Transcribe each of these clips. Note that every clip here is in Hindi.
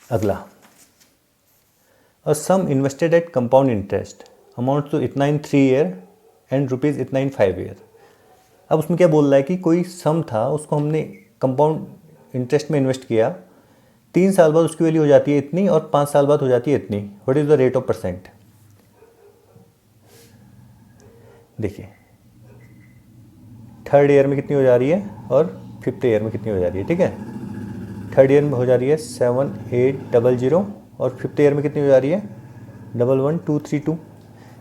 अगला, a sum invested at compound interest amount to इतना इन 3 ईयर एंड रुपीज़ इतना इन 5 ईयर। अब उसमें क्या बोल रहा है कि कोई सम था, उसको हमने कंपाउंड इंटरेस्ट में इन्वेस्ट किया, 3 साल बाद उसकी वैल्यू हो जाती है इतनी और 5 साल बाद हो जाती है इतनी। What is the rate of percent? देखिए, थर्ड ईयर में कितनी हो जा रही है और फिफ्थ ईयर में कितनी हो जा रही है। ठीक है, थर्ड ईयर में हो जा रही है 7800 और फिफ्थ ईयर में कितनी हो जा रही है 11232।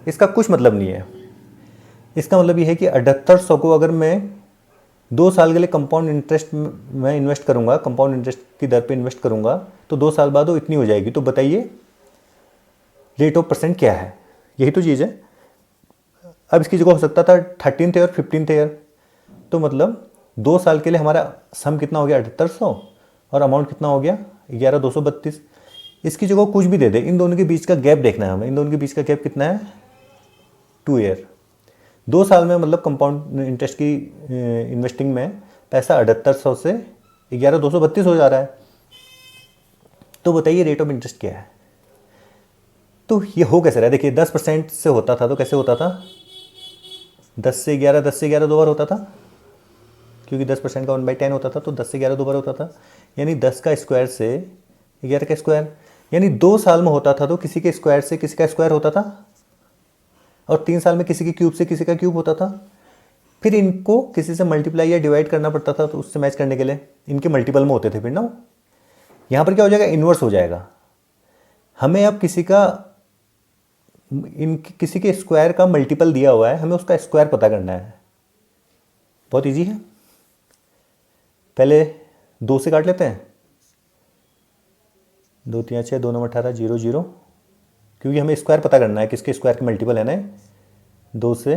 इसका कुछ मतलब नहीं है। इसका मतलब ये है कि 7800 को अगर मैं 2 साल के लिए कंपाउंड इंटरेस्ट में इन्वेस्ट करूंगा, कंपाउंड इंटरेस्ट की दर पे इन्वेस्ट करूंगा, तो 2 साल बाद वो इतनी हो जाएगी। तो बताइए रेट ऑफ परसेंट क्या है? यही तो चीज़ है। अब इसकी जगह हो सकता था 13th ईयर 15th ईयर, तो मतलब 2 साल के लिए हमारा सम कितना हो गया 7800 और अमाउंट कितना हो गया 11232। इसकी जगह कुछ भी दे दे, इन दोनों के बीच का गैप देखना है हमें। इन दोनों के बीच का गैप कितना है 2 ईयर। 2 साल में मतलब कंपाउंड इंटरेस्ट की इन्वेस्टिंग में पैसा 7800 से 11232 हो जा रहा है। तो बताइए रेट ऑफ इंटरेस्ट क्या है? तो ये हो कैसे रहा है? देखिए 10% से होता था तो कैसे होता था, 10 से 11 दो बार होता था, क्योंकि 10% का 1/10 होता था, तो 10 से 11 दो बार होता था, यानी 10 का स्क्वायर से 11 का स्क्वायर, यानी 2 साल में होता था तो किसी के स्क्वायर से किसी का स्क्वायर होता था, और 3 साल में किसी के क्यूब से किसी का क्यूब होता था। फिर इनको किसी से मल्टीप्लाई या डिवाइड करना पड़ता था, तो उससे मैच करने के लिए इनके मल्टीपल में होते थे। फिर ना यहाँ पर क्या हो जाएगा, इन्वर्स हो जाएगा। हमें अब किसी के स्क्वायर का मल्टीपल दिया हुआ है, हमें उसका स्क्वायर पता करना है। बहुत इजी है। पहले 2 से काट लेते हैं, 2 3 6 2 9 18 0 0, क्योंकि हमें स्क्वायर पता करना है, किसके स्क्वायर के मल्टीपल है ना। 2 से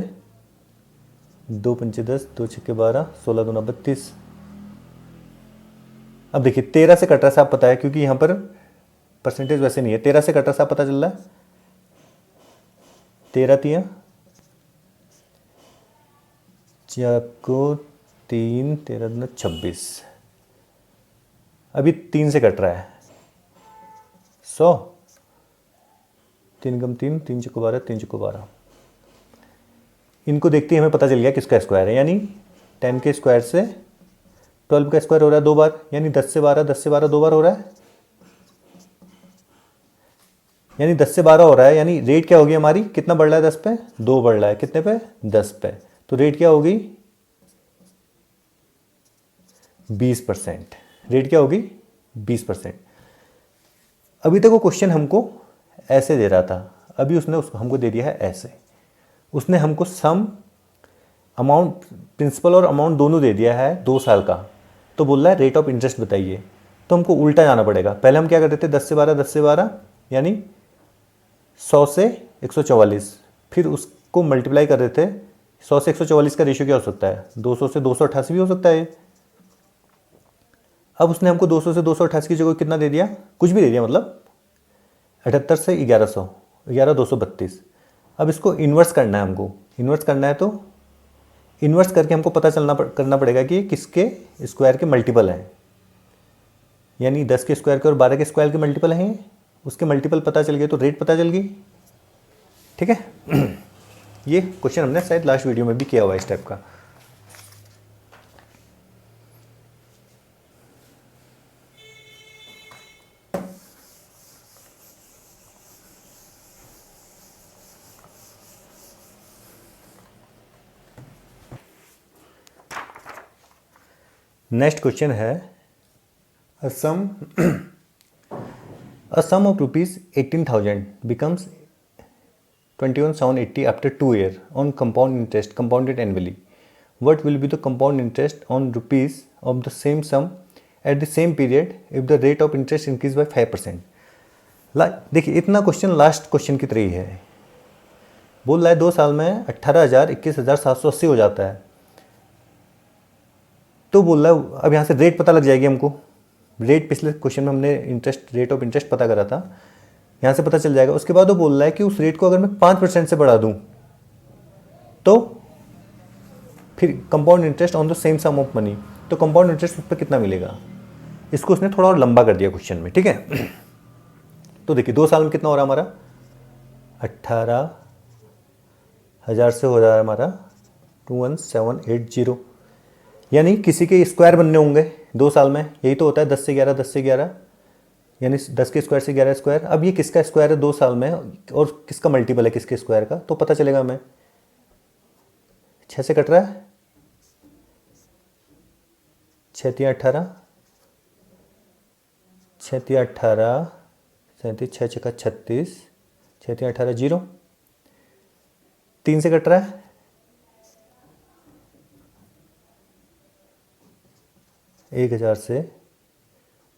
2 पंचे 10, 2 छक्के 12, 16 दूना 32। अब देखिए 13 से कट रहा है साहब, पता है, क्योंकि यहाँ पर परसेंटेज वैसे नहीं है। 13 से कट रहा साहब, पता चल रहा है 13 3 को 3, 13 दूना 26। अभी 3 से कट रहा है 100, 3 कम 3, 3 चौको 12, 3 चौको 12। इनको देखते ही हमें पता चल गया किसका स्क्वायर है, यानी 10 के स्क्वायर से 12 का स्क्वायर हो रहा है 2 बार, यानी 10 से 12, 10 से 12 2 बार हो रहा है, यानी 10 से 12 हो रहा है। यानी रेट क्या होगी हमारी, कितना बढ़ रहा है 10 पे, 2 बढ़ रहा है, कितने पे 10 पे, तो रेट क्या होगी 20%। रेट क्या होगी 20%। अभी तक वो क्वेश्चन हमको ऐसे दे रहा था, अभी उसने हमको दे दिया है ऐसे। उसने हमको सम अमाउंट, प्रिंसिपल और अमाउंट दोनों दे दिया है 2 साल का, तो बोल रहा है रेट ऑफ इंटरेस्ट बताइए। तो हमको उल्टा जाना पड़ेगा। पहले हम क्या करते थे 10 से 12, 10 से 12, यानी 100 से 144, फिर उसको मल्टीप्लाई कर रहे थे। 100 से 144 का रेशियो क्या हो सकता है, 200 से 288 भी हो सकता है। अब उसने हमको 200 से 288 की जगह कितना दे दिया, कुछ भी दे दिया, मतलब 78 से 1100, 11232। अब इसको इन्वर्स करना है हमको। इन्वर्स करना है तो इन्वर्स करके हमको पता करना पड़ेगा कि किसके स्क्वायर के मल्टीपल हैं, यानी 10 के स्क्वायर के और 12 के स्क्वायर के मल्टीपल हैं। उसके मल्टीपल पता चल गए तो रेट पता चल गई। ठीक है। ये क्वेश्चन हमने शायद लास्ट वीडियो में भी किया हुआ है इस टाइप का। नेक्स्ट क्वेश्चन है, a sum of rupees 18,000 becomes 21,780 after 2 years on compound interest compounded annually. What will be the compound interest on rupees of the same sum at the same period if the rate of interest increase by 5%? देखिए इतना क्वेश्चन लास्ट क्वेश्चन की तरह ही है। बोल रहा है 2 साल में 18,000 21,780 हो जाता है। तो बोल रहा है अब यहाँ से रेट पता लग जाएगी हमको। रेट पिछले क्वेश्चन में हमने इंटरेस्ट, रेट ऑफ इंटरेस्ट पता करा था, यहाँ से पता चल जाएगा। उसके बाद वो बोल रहा है कि उस रेट को अगर मैं 5% से बढ़ा दूँ तो फिर compound interest on the same sum of money, तो कंपाउंड इंटरेस्ट उस पर कितना मिलेगा। इसको उसने थोड़ा और लंबा कर दिया क्वेश्चन में। ठीक है। तो देखिए 2 साल में कितना हो रहा है हमारा, 18,000 से हो रहा है हमारा 21780। यानी किसी के स्क्वायर बनने होंगे 2 साल में, यही तो होता है 10 से 11, 10 से 11, यानी 10 के स्क्वायर से 11 स्क्वायर। अब ये किसका स्क्वायर है 2 साल में और किसका मल्टीपल है किसके स्क्वायर का, तो पता चलेगा हमें। 6 से कट रहा है, 6 तिया 18, 6 तिया 18, 37, 6 छक्का 36, 6 तिया 18 0। 3 से कट रहा है, 1000 से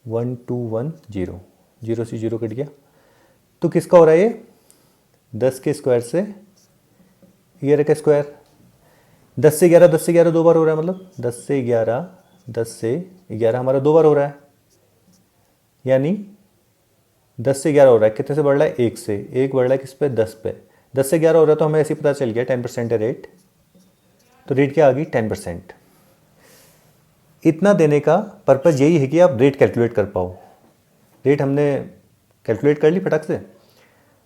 1210, 0 से 0 कट गया। तो किसका हो रहा है ये, 10 के स्क्वायर से 11 का स्क्वायर। 10 से 11, 10 से 11 2 बार हो रहा है, मतलब 10 से 11, 10 से 11 हमारा 2 बार हो रहा है, यानी 10 से 11 हो रहा है, कितने से बढ़ रहा है, 1 से। 1 बढ़ रहा है किस पे, 10 पे। 10 से 11 हो रहा है तो हमें ऐसे ही पता चल गया 10% है रेट, तो रेट क्या आ गई 10%। इतना देने का पर्पज़ यही है कि आप रेट कैलकुलेट कर पाओ। रेट हमने कैलकुलेट कर ली फटक से।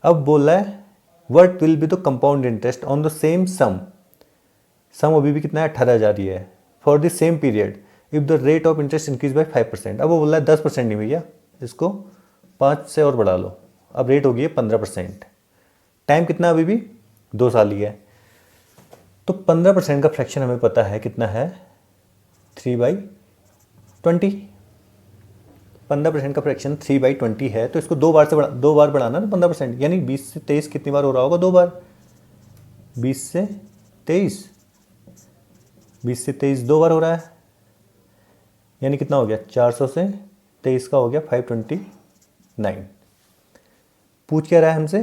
अब बोल रहा है what will be the compound interest on the same sum. Sum अभी भी कितना है, 18,000 ही है, for the same period if the rate of interest increase by 5%। अब वो बोल रहा है 10% नहीं भैया, इसको 5 से और बढ़ा लो, अब रेट होगी 15%। टाइम कितना अभी भी 2 साल ही है, तो 15% का फ्रैक्शन हमें पता है कितना है, 3/20। 15% का फ्रैक्शन 3/20 है, तो इसको 2 बार बढ़ाना ना 15%, यानी 20 से 23 कितनी बार हो रहा होगा, 2 बार। 20 से 23, 20 से 23 2 बार हो रहा है, यानी कितना हो गया, 400 से 23 का हो गया 529। पूछ क्या रहा है हमसे,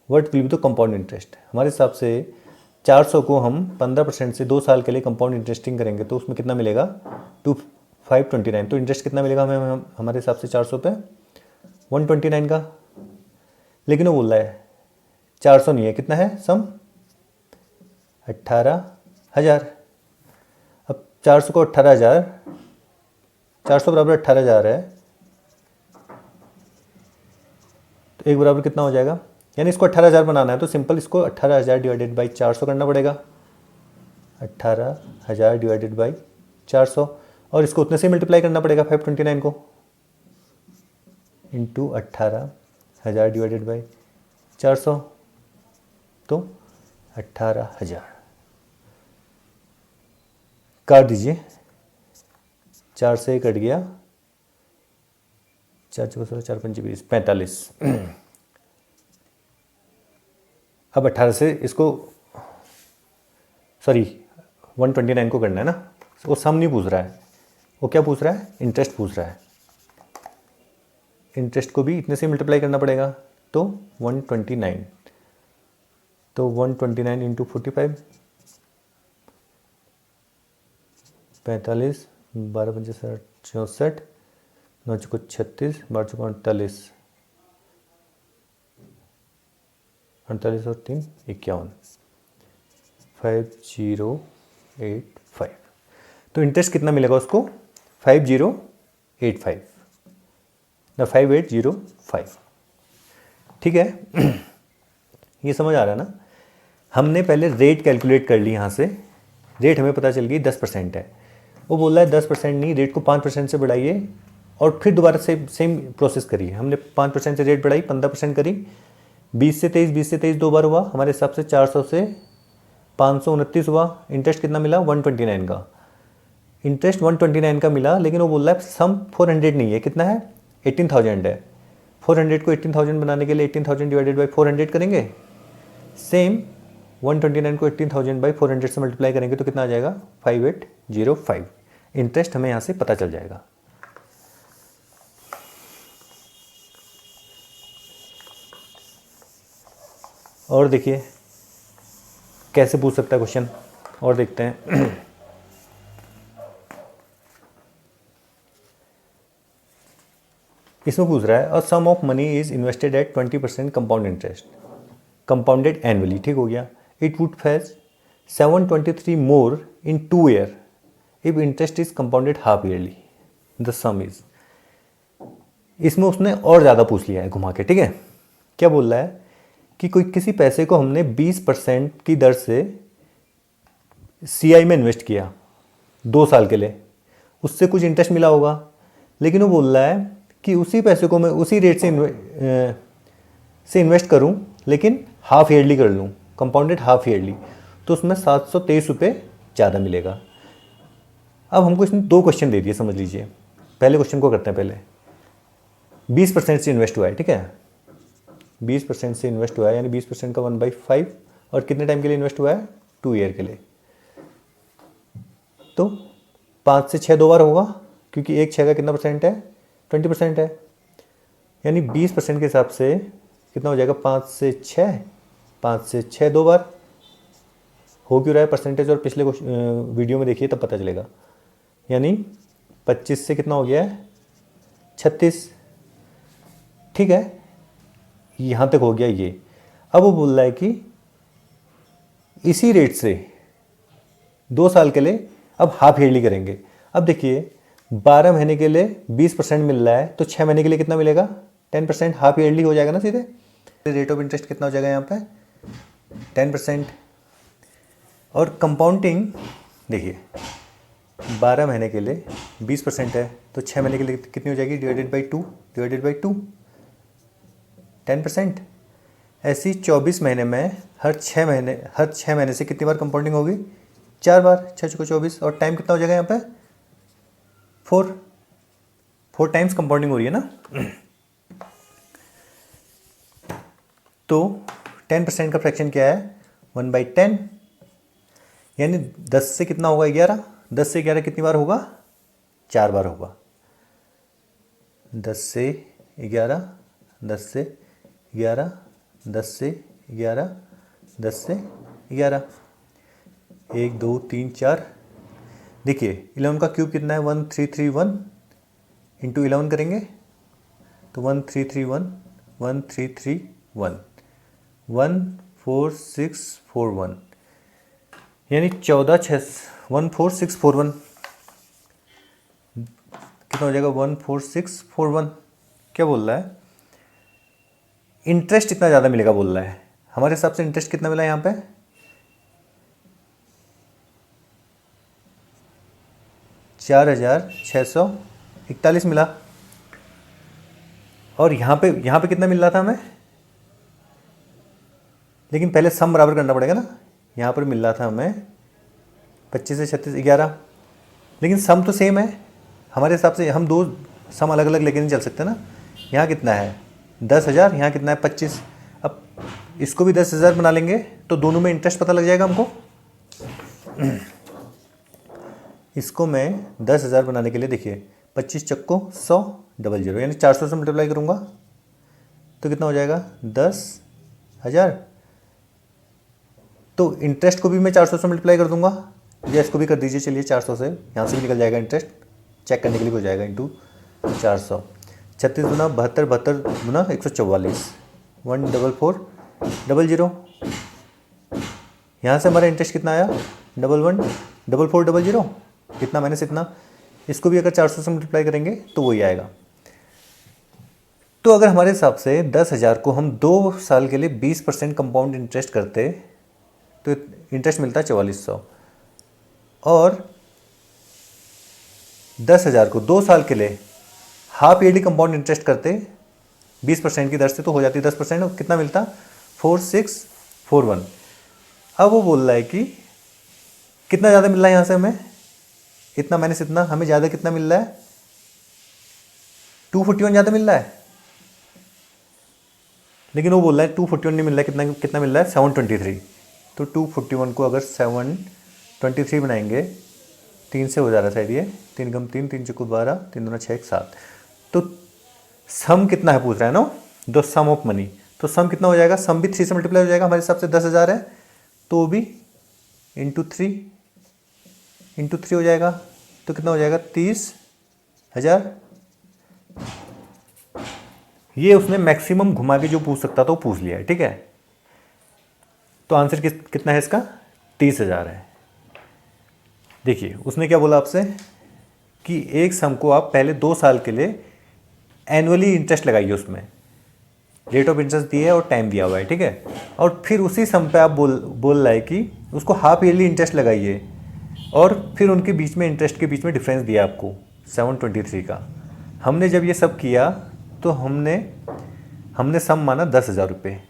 what will be the compound interest. हमारे हिसाब से 400 को हम 15% से 2 साल के लिए कंपाउंड इंटरेस्टिंग करेंगे तो उसमें कितना मिलेगा, 529। तो इंटरेस्ट कितना मिलेगा हमें हमारे हिसाब से 400 पे, 129 का। लेकिन वो बोल रहा है 400 नहीं है, कितना है सम, 18,000। अब 400 को 18,000, 400 बराबर 18,000 है, तो 1 बराबर कितना हो जाएगा, यानी इसको 18,000 बनाना है तो सिंपल इसको 18,000 डिवाइडेड बाई 400 करना पड़ेगा। 18,000 डिवाइडेड बाई 400, और इसको उतने से मल्टीप्लाई करना पड़ेगा 529 को, इंटू 18,000 डिवाइडेड बाई 400, तो 18,000 काट दीजिए, 4 से कट गया, 4 चौका 16, 4 पंचे 20, 45। अब 18 से इसको, सॉरी 129 को करना है ना, वो सम नहीं पूछ रहा है, वो क्या पूछ रहा है, इंटरेस्ट पूछ रहा है। इंटरेस्ट को भी इतने से मल्टीप्लाई करना पड़ेगा, तो 129, तो 129 इंटू 45, 45, 12 पंचे 64, 9 चौको 36, 12 चौको 48, 48 और 3 51, 5085। तो इंटरेस्ट कितना मिलेगा उसको, 5085 ना 5805। ठीक है। ये समझ आ रहा है ना। हमने पहले रेट कैलकुलेट कर ली, यहाँ से रेट हमें पता चल गई 10% है। वो बोल रहा है 10% नहीं, रेट को 5% से बढ़ाइए, और फिर दोबारा से सेम प्रोसेस करिए। हमने 5% से रेट बढ़ाई, 15% करी, 20 से 23, 20 से 23 2 बार हुआ, हमारे हिसाब से 400 से 529 हुआ। इंटरेस्ट कितना मिला, 129 का। इंटरेस्ट 129 का मिला, लेकिन वो बोल रहा है सम 400 नहीं है, कितना है, 18,000 है। 400 को 18,000 बनाने के लिए 18,000 डिवाइडेड बाई 400 करेंगे। सेम 129 को 18,000 बाई 400 से मल्टीप्लाई करेंगे तो कितना आ जाएगा, 5805। इंटरेस्ट हमें यहाँ से पता चल जाएगा। और देखिए कैसे पूछ सकता है क्वेश्चन, और देखते हैं। इसमें पूछ रहा है a sum of money is invested at 20% compound interest compounded annually, ठीक हो गया। It would fetch 723 more in 2 year if interest is compounded half yearly. The sum is, इसमें उसने और ज़्यादा पूछ लिया है घुमा के, ठीक है। क्या बोल रहा है कि कोई किसी पैसे को हमने 20% की दर से CI में इन्वेस्ट किया 2 साल के लिए, उससे कुछ इंटरेस्ट मिला होगा, लेकिन वो बोल रहा है कि उसी पैसे को मैं उसी रेट से इन्वेस्ट करूं, लेकिन हाफ ईयरली कर लूं, कंपाउंडेड हाफ ईयरली, तो उसमें 723 रुपये ज़्यादा मिलेगा। अब हमको इसने 2 क्वेश्चन दे दिए, समझ लीजिए। पहले क्वेश्चन को करते हैं। पहले 20% से इन्वेस्ट हुआ है, ठीक है, 20% से इन्वेस्ट हुआ है, यानी 20% का 1/5, और कितने टाइम के लिए इन्वेस्ट हुआ है? 2 ईयर के लिए। तो 5 से 6 2 बार होगा, क्योंकि 1 6 का कितना परसेंट है? 20% है, यानी 20% के हिसाब से कितना हो जाएगा? 5 से 6, 5 से 6 2 बार हो क्यों रहा है परसेंटेज, और पिछले वीडियो में देखिए तब पता चलेगा। यानी 25 से कितना हो गया है? 36, ठीक है, यहाँ तक हो गया ये। अब वो बोल रहा है कि इसी रेट से 2 साल के लिए अब हाफ ईयरली करेंगे। अब देखिए 12 महीने के लिए 20% मिल रहा है, तो 6 महीने के लिए कितना मिलेगा? 10%, हाफ ईयरली हो जाएगा ना सीधे। रेट ऑफ इंटरेस्ट कितना हो जाएगा यहाँ पे? 10%। और कंपाउंडिंग देखिए 12 महीने के लिए 20% है, तो 6 महीने के लिए कितनी हो जाएगी? Divided by 2 10%। ऐसी 24 महीने में हर 6 महीने से कितनी बार कंपाउंडिंग होगी? 4 बार, 6 चौको 24, और टाइम कितना हो जाएगा यहाँ पे? 4 टाइम्स कंपाउंडिंग हो रही है ना। तो 10% का फ्रैक्शन क्या है? 1/10, यानी 10 से कितना होगा? 11। 10 से 11 कितनी बार होगा? 4 बार होगा। 10 से 11, 10 से 11, 10 से 11, 10 से 11, 1 2 3 4। देखिए 11 का क्यूब कितना है? 1331, इंटू 11 करेंगे तो 1331, 1331, 14641, यानी 14641 कितना हो जाएगा? 14641। क्या बोल रहा है? इंटरेस्ट इतना ज़्यादा मिलेगा बोल रहा है। हमारे हिसाब से इंटरेस्ट कितना मिला यहाँ पे? 4641 मिला। और यहाँ पे कितना मिल रहा था हमें? लेकिन पहले सम बराबर करना पड़ेगा ना। यहाँ पर मिल रहा था हमें 25 से 36 11, लेकिन सम तो सेम है। हमारे हिसाब से हम 2 सम अलग अलग लेके नहीं चल सकते ना। यहाँ कितना है? 10,000, यहाँ कितना है? 25। अब इसको भी 10,000 बना लेंगे तो दोनों में इंटरेस्ट पता लग जाएगा हमको। इसको मैं 10,000 बनाने के लिए देखिए 25 चक्को 100 00, यानी 400 से मल्टीप्लाई करूँगा तो कितना हो जाएगा? 10,000। तो इंटरेस्ट को भी मैं 400 से मल्टीप्लाई कर दूंगा, या इसको भी कर दीजिए, चलिए 400 से, यहाँ से भी निकल जाएगा इंटरेस्ट, चेक करने के लिए हो जाएगा इंटू 400। 36 गुना 72, 72 गुना 144, 14400। यहाँ से हमारा इंटरेस्ट कितना आया? 114400, कितना माइनस इतना। इसको भी अगर 400 से मल्टीप्लाई करेंगे तो वही आएगा। तो अगर हमारे हिसाब से 10,000 को हम 2 साल के लिए 20% कंपाउंड इंटरेस्ट करते तो इंटरेस्ट मिलता है 4400, और 10,000 को 2 साल के लिए हाफ ईयरली कंपाउंड इंटरेस्ट करते 20% की दर से तो हो जाती 10%, और कितना मिलता? 4641। अब वो बोल रहा है कि कितना ज़्यादा मिल रहा है यहाँ से हमें? इतना माइनस इतना, हमें ज़्यादा कितना मिल रहा है? 241 ज़्यादा मिल रहा है। लेकिन वो बोल रहा है 241 नहीं मिल रहा है, कितना कितना मिल रहा है? 723। तो 241 को अगर 723 बनाएंगे, 3 से हो जा रहा है शायद ये, 3 कम 3, 3 चौको 12, 3 दूना 6, 1 7। तो सम कितना है पूछ रहा है ना, द सम ऑफ मनी। तो सम कितना हो जाएगा? सम भी 3 से मल्टीप्लाई हो जाएगा। हमारे हिसाब से 10,000 है तो भी इंटू 3 हो जाएगा, तो कितना हो जाएगा? 30,000। ये उसने मैक्सिमम घुमा के जो पूछ सकता था वो पूछ लिया है, ठीक है। तो आंसर कितना है इसका? 30,000 है। देखिए उसने क्या बोला आपसे कि एक सम को आप पहले 2 साल के लिए एनुअली इंटरेस्ट लगाइए उसमें, रेट ऑफ इंटरेस्ट दिया है और टाइम दिया हुआ है, ठीक है। और फिर उसी सम पे आप बोल रहा है कि उसको हाफ ईयरली इंटरेस्ट लगाइए, और फिर उनके बीच में इंटरेस्ट के बीच में डिफरेंस दिया आपको 723 का। हमने जब ये सब किया तो हमने सम माना 10,000 रुपये।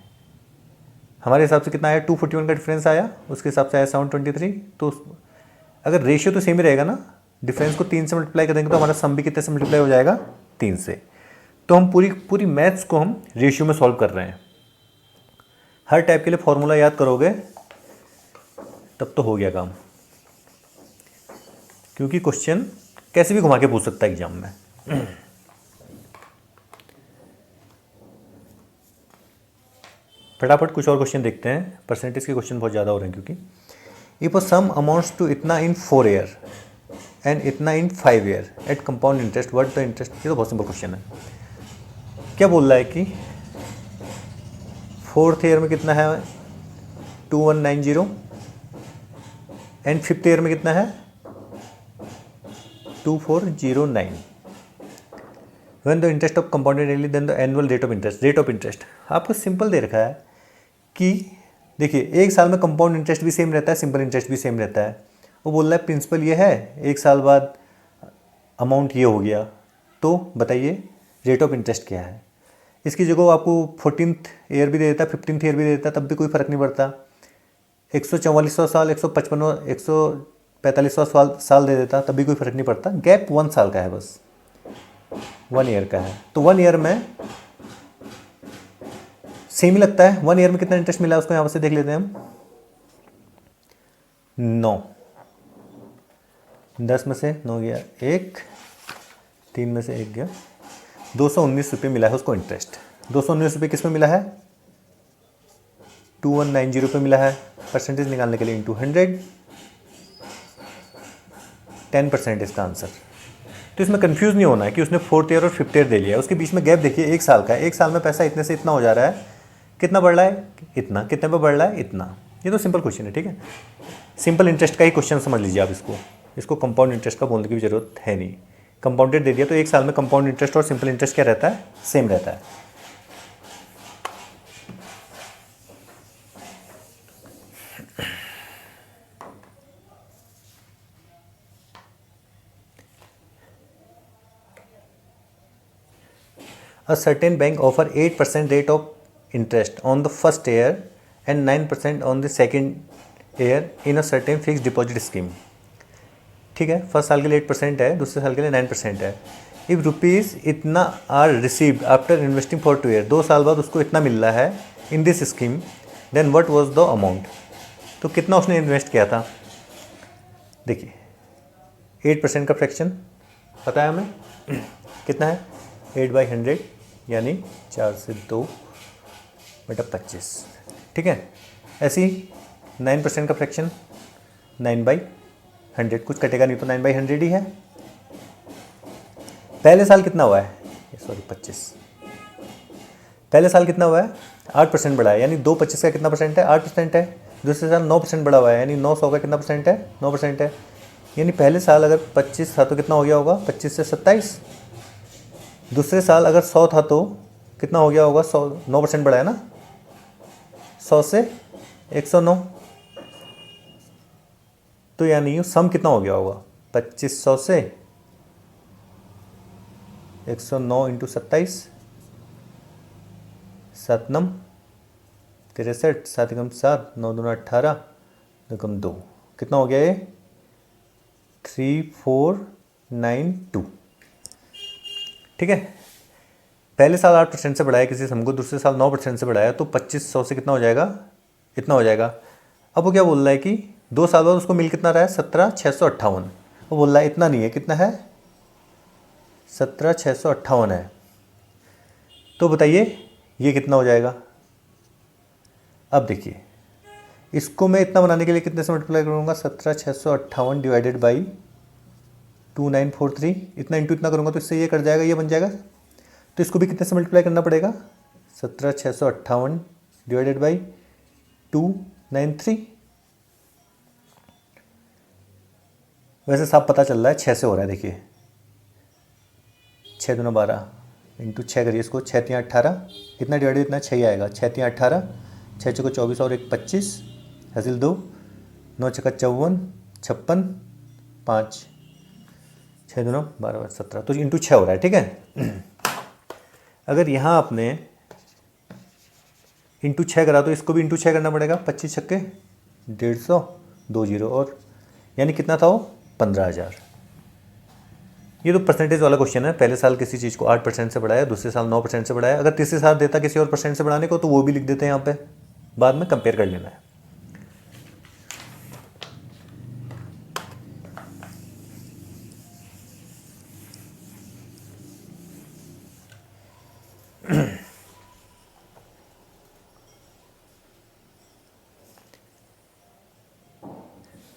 हमारे हिसाब से कितना आया, 241 का डिफरेंस आया, उसके हिसाब से आया 723। तो अगर रेशियो तो सेम ही रहेगा ना, डिफरेंस को 3 से मल्टीप्लाई कर देंगे तो हमारा सम भी कितने से मल्टीप्लाई हो जाएगा, 3 से। तो हम पूरी मैथ्स को हम रेशियो में सॉल्व कर रहे हैं। हर टाइप के लिए फॉर्मूला याद करोगे तब तो हो गया काम, क्योंकि क्वेश्चन कैसे भी घुमा के पूछ सकता है एग्जाम में। फटाफट कुछ और क्वेश्चन देखते हैं, परसेंटेज के क्वेश्चन बहुत ज़्यादा हो रहे हैं क्योंकि। If a sum amounts to इतना इन 4 ईयर एंड इतना in 5 year at compound interest, what the interest. ये तो बहुत सिंपल क्वेश्चन है। क्या बोल रहा है कि 4th ईयर में कितना है 2190 एंड 5th ईयर में कितना है 2409। When the interest of compounded annually then the annual rate of interest. Rate of interest आपको सिंपल दे रखा है कि देखिए, एक साल में कंपाउंड इंटरेस्ट भी सेम रहता है, सिंपल इंटरेस्ट भी सेम रहता है। वो बोल रहा है प्रिंसिपल ये है, एक साल बाद अमाउंट ये हो गया, तो बताइए रेट ऑफ इंटरेस्ट क्या है। इसकी जगह आपको 14th ईयर भी दे देता, 15th ईयर भी दे देता, तब भी कोई फ़र्क नहीं पड़ता। 144वां साल, 145वां साल दे देता, तब भी कोई फ़र्क नहीं पड़ता। गैप 1 साल का है, बस 1 ईयर का है। तो 1 ईयर में सेम ही लगता है। 1 ईयर में कितना इंटरेस्ट मिला उसको यहाँ से देख लेते हैं हम। 9, 10 में से 9 गया 1, 3 में से 1 गया, 219 रुपये मिला है उसको इंटरेस्ट। 219 रुपये किस में मिला है, 2190 रुपये मिला है। परसेंटेज निकालने के लिए इंटू 100, 10% इसका आंसर। तो इसमें कंफ्यूज नहीं होना है कि उसने 4th ईयर और 5th ईयर दे लिया है। उसके बीच में गैप देखिए, 1 साल का है। 1 साल में पैसा इतने से इतना हो जा रहा है, कितना बढ़ रहा है, इतना, कितने पे बढ़ रहा है, इतना। ये तो सिंपल क्वेश्चन है, ठीक है। सिंपल इंटरेस्ट का ही क्वेश्चन समझ लीजिए आप इसको कंपाउंड इंटरेस्ट का बोलने की भी जरूरत है नहीं। कंपाउंडेड दे दिया तो 1 साल में कंपाउंड इंटरेस्ट और सिंपल इंटरेस्ट क्या रहता है, सेम रहता है। A certain bank offer 8% rate of interest on the first year and 9% on the second year in a certain fixed deposit scheme। ठीक है, फर्स्ट साल के लिए 8% है, दूसरे साल के लिए 9% है। इफ रुपीज़ इतना are received after investing for 2 year, 2 साल बाद उसको इतना मिल रहा है in this scheme, then what was the amount. तो कितना उसने इन्वेस्ट किया था, देखिए 8% का फ्रैक्शन पता है हमें कितना है, 8/100 यानी 4 से 2 बटा 25, ठीक है। ऐसे ही 9% का फ्रैक्शन 9/100, कुछ कटेगा नहीं तो 9/100 ही है। पहले साल कितना हुआ है, सॉरी 25, पहले साल कितना हुआ है 8% बढ़ा है, यानी 2/25 का कितना परसेंट है, 8% है। दूसरे साल 9% बढ़ा हुआ है, यानी 900 का कितना परसेंट है, 9% है। यानी पहले साल अगर 25 था तो कितना हो गया होगा, 25 से 27। दूसरे साल अगर 100 था तो कितना हो गया होगा, 100, 9% बढ़ा है ना, 100 से 109। तो यानी सम कितना हो गया होगा, 2500 से 109 इंटू 27, 7 9 63, 7 एकम 7, 9 दूना 18, 2 एकम 2, कितना हो गया ये 3492, ठीक है। पहले साल 8% से बढ़ाया किसी सम को, दूसरे साल 9% से बढ़ाया, तो 2500 से कितना हो जाएगा, इतना हो जाएगा। अब वो क्या बोल रहा है कि 2 साल बाद उसको मिल कितना रहा है, 17,658। वो बोल रहा है इतना नहीं है, कितना है 17,658 है। तो बताइए ये कितना हो जाएगा। अब देखिए इसको मैं इतना बनाने के लिए कितने से मल्टीप्लाई करूँगा, 17,658 डिवाइडेड बाई 2943, इतना इंटू इतना करूँगा तो इससे ये कट जाएगा, ये बन जाएगा। तो इसको भी कितने से मल्टीप्लाई करना पड़ेगा, 17,658 डिवाइडेड बाई 293। वैसे साफ पता चल रहा है 6 से हो रहा है, देखिए 6 दूना 12, इंटू 6 करिए इसको, 6 3 18, कितना डिवाइडेड इतना 6 ही आएगा, 6 3 18, 6 चौको 24 और 1 25, हासिल 2, 9 छक्का 54, 56, 5, 6 दूना 12 17, तो इंटू 6 हो रहा है, ठीक है। अगर यहाँ आपने इंटू 6 करा तो इसको भी इंटू 6 करना पड़ेगा, 25 छक्के 150, 2 जीरो, और यानी कितना था वो 15,000। ये तो परसेंटेज वाला क्वेश्चन है, पहले साल किसी चीज़ को 8% से बढ़ाया, दूसरे साल 9% से बढ़ाया, अगर तीसरे साल देता किसी और परसेंट से बढ़ाने को तो वो भी लिख देते हैं यहाँ पे, बाद में कंपेयर कर लेना है।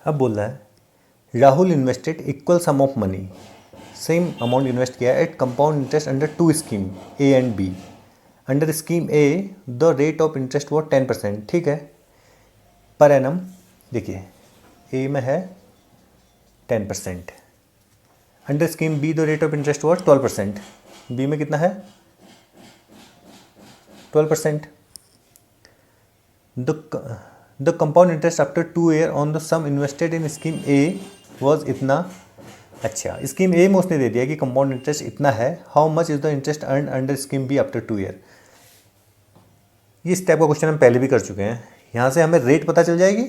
अब बोल रहा है Rahul invested equal sum of money, same amount invest किया at compound interest under 2 scheme A and B. Under scheme A the rate of interest वो 10%, ठीक है, पर एनम। देखिए ए में है 10%, under scheme B the rate of interest वो 12%, बी में कितना है 12%। The compound interest after 2 year on the sum invested in scheme A was इतना। अच्छा, स्कीम ए में उसने दे दिया कि कंपाउंड इंटरेस्ट इतना है, how much is the interest earn under scheme B after 2 year. ये इस टाइप का क्वेश्चन हम पहले भी कर चुके हैं। यहाँ से हमें रेट पता चल जाएगी,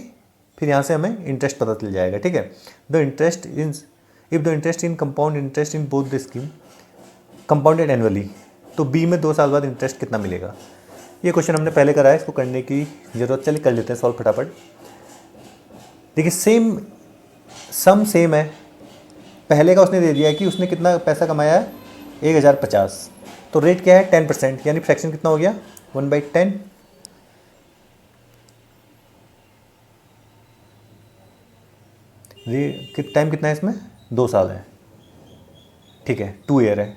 फिर यहाँ से हमें इंटरेस्ट पता चल जाएगा, ठीक है। The interest in if the interest in compound interest in both the scheme compounded annually, तो बी में 2 साल बाद इंटरेस्ट कितना मिलेगा। ये क्वेश्चन हमने पहले करा है, इसको करने की ज़रूरत, चलिए कर लेते हैं सॉल्व फटाफट। देखिए सम सेम है, पहले का उसने दे दिया है कि उसने कितना पैसा कमाया है 1050, तो रेट क्या है 10%, यानी फ्रैक्शन कितना हो गया 1/10। टाइम कितना है इसमें 2 साल है, ठीक है, 2 ईयर है,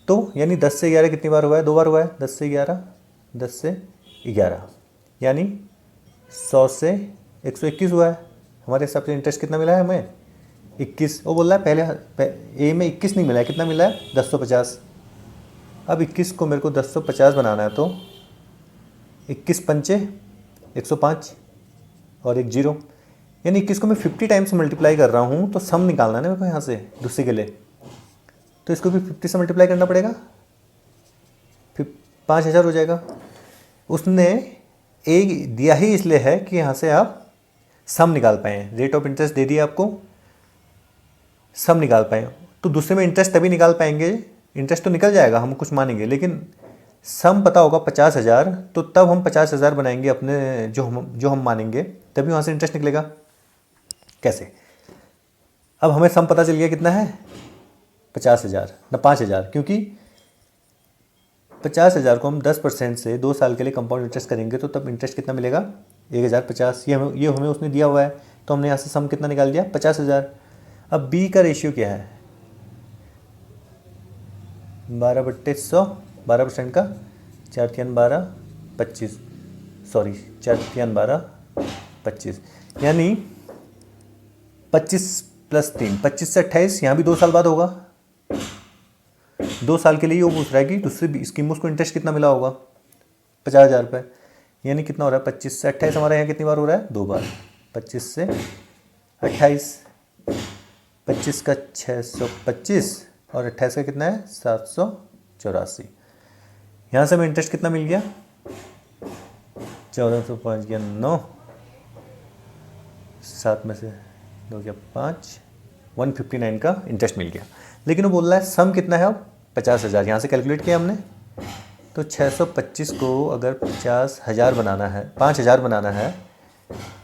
तो यानी 10 से 11 कितनी बार हुआ है, 2 बार हुआ है, 10 से 11, 10 से 11, यानी 100 से 121 हुआ है। हमारे हिसाब से इंटरेस्ट कितना मिला है हमें 21। वो बोल रहा है पहले ए में 21 नहीं मिला है, कितना मिला है 1050। अब 21 को मेरे को 1050 बनाना है, तो 21 पंचे 105 और 1 जीरो, यानी 21 को मैं 50 टाइम्स मल्टीप्लाई कर रहा हूँ, तो सम निकालना है ना मेरे को यहाँ से दूसरे के लिए, तो इसको भी 50 से मल्टीप्लाई करना पड़ेगा, 5000 हो जाएगा। उसने ए दिया ही इसलिए है कि यहाँ से आप सम निकाल पाएँ, रेट ऑफ इंटरेस्ट दे दिया आपको, सम निकाल पाएँ, तो दूसरे में इंटरेस्ट तभी निकाल पाएंगे, इंटरेस्ट तो निकल जाएगा हम कुछ मानेंगे, लेकिन सम पता होगा 50,000, तो तब हम 50,000 बनाएंगे अपने जो हम मानेंगे, तभी वहाँ से इंटरेस्ट निकलेगा। कैसे, अब हमें सम पता चल गया कितना है 50,000 ना 5,000, क्योंकि 50,000 को हम 10% से 2 साल के लिए कंपाउंड इंटरेस्ट करेंगे, तो तब इंटरेस्ट कितना मिलेगा 1050। ये हमें उसने दिया हुआ है, तो हमने यहाँ से सम कितना निकाल दिया 50,000। अब बी का रेशियो क्या है 12/100, 12% का 4 3 12 25, सॉरी 4 3 12 25, यानी 25 + 3 25 से 28, यहाँ भी 2 साल बाद होगा। 2 साल के लिए वो पूछ रहा है कि दूसरी स्कीम में उसको इंटरेस्ट कितना मिला होगा 50,000 रुपये, यानी कितना हो रहा है 25 से 28, हमारे यहाँ कितनी बार हो रहा है 2 बार, 25 से 28, 25 का 625 और 28 का कितना है 784। यहाँ से हमें इंटरेस्ट कितना मिल गया 1405 गया 9, 7 में से 2 गया 5, 159 का इंटरेस्ट मिल गया। लेकिन वो बोल रहा है सम कितना है अब 50,000, यहाँ से कैलकुलेट किया हमने, तो 625 को अगर 50,000 बनाना है, 5,000 बनाना है,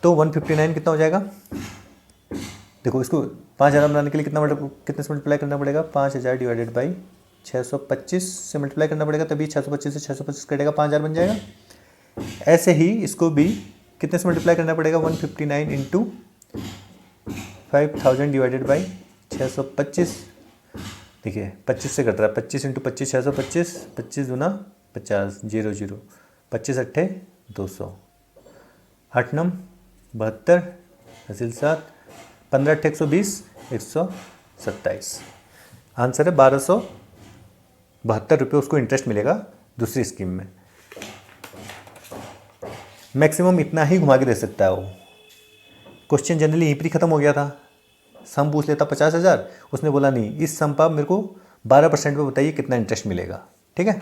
तो 159 कितना हो जाएगा। देखो इसको 5,000 बनाने के लिए कितने से मल्टीप्लाई करना पड़ेगा, 5,000 डिवाइडेड बाई 625 से मल्टीप्लाई करना पड़ेगा, तभी 625 से 625 कटेगा 5,000 बन जाएगा। ऐसे ही इसको भी कितने से मल्टीप्लाई करना पड़ेगा 159 इंटू 5,000 डिवाइडेड बाई 625। देखिए 25 से कट रहा है, 25 इंटू 25 625, 25 दूना 50 0 0, 25 अट्ठे 200, 8 9 72, हासिल 7, 15 अट्ठे 120, 127। आंसर है 1220 ₹72 उसको इंटरेस्ट मिलेगा दूसरी स्कीम में। मैक्सिमम इतना ही घुमा के दे सकता है वो। क्वेश्चन जनरली यहीं पर ही ख़त्म हो गया था। सम पूछ लेता 50,000, उसने बोला नहीं, इस सम पर मेरे को 12% पे बताइए कितना इंटरेस्ट मिलेगा। ठीक है।